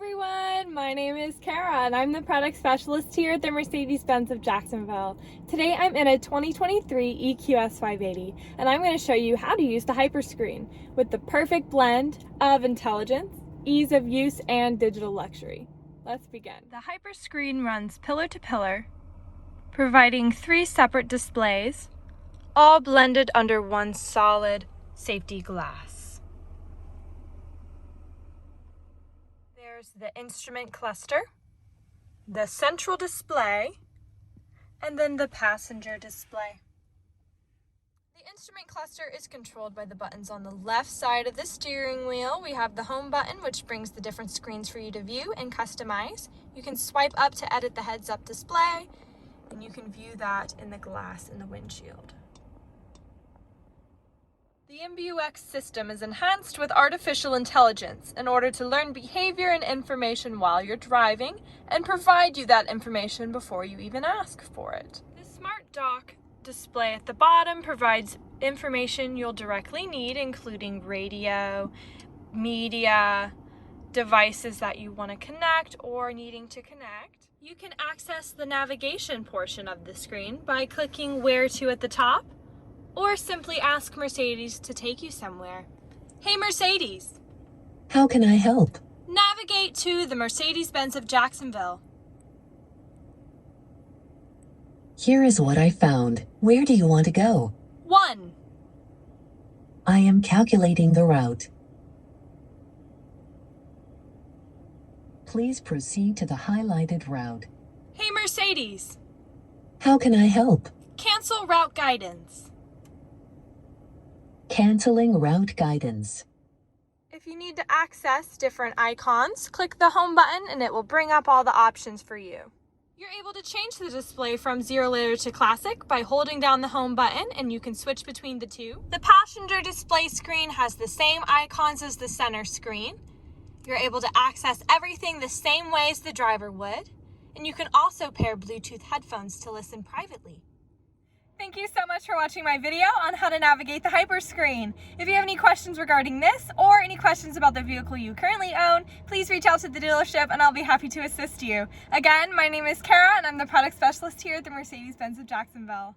everyone, my name is Kara and I'm the product specialist here at the Mercedes-Benz of Jacksonville. Today I'm in a 2023 EQS 580 and I'm going to show you how to use the Hyperscreen with the perfect blend of intelligence, ease of use, and digital luxury. Let's begin. The Hyperscreen runs pillar to pillar, providing 3 separate displays, all blended under one solid safety glass. There's the instrument cluster, the central display, and then the passenger display. The instrument cluster is controlled by the buttons on the left side of the steering wheel. We have the home button, which brings the different screens for you to view and customize. You can swipe up to edit the heads-up display, and you can view that in the glass in the windshield. The MBUX system is enhanced with artificial intelligence in order to learn behavior and information while you're driving and provide you that information before you even ask for it. The Smart Dock display at the bottom provides information you'll directly need, including radio, media, devices that you want to connect or needing to connect. You can access the navigation portion of the screen by clicking Where To at the top, or simply ask Mercedes to take you somewhere. Hey Mercedes! How can I help? Navigate to the Mercedes-Benz of Jacksonville. Here is what I found. Where do you want to go? 1. I am calculating the route. Please proceed to the highlighted route. Hey Mercedes! How can I help? Cancel route guidance. Canceling route guidance. If you need to access different icons, click the home button and it will bring up all the options for you. You're able to change the display from 0 layer to classic by holding down the home button, and you can switch between the two. The passenger display screen has the same icons as the center screen. You're able to access everything the same way as the driver would, and you can also pair Bluetooth headphones to listen privately. Thank you so much for watching my video on how to navigate the Hyperscreen. If you have any questions regarding this or any questions about the vehicle you currently own, please reach out to the dealership and I'll be happy to assist you. Again, my name is Kara and I'm the product specialist here at the Mercedes-Benz of Jacksonville.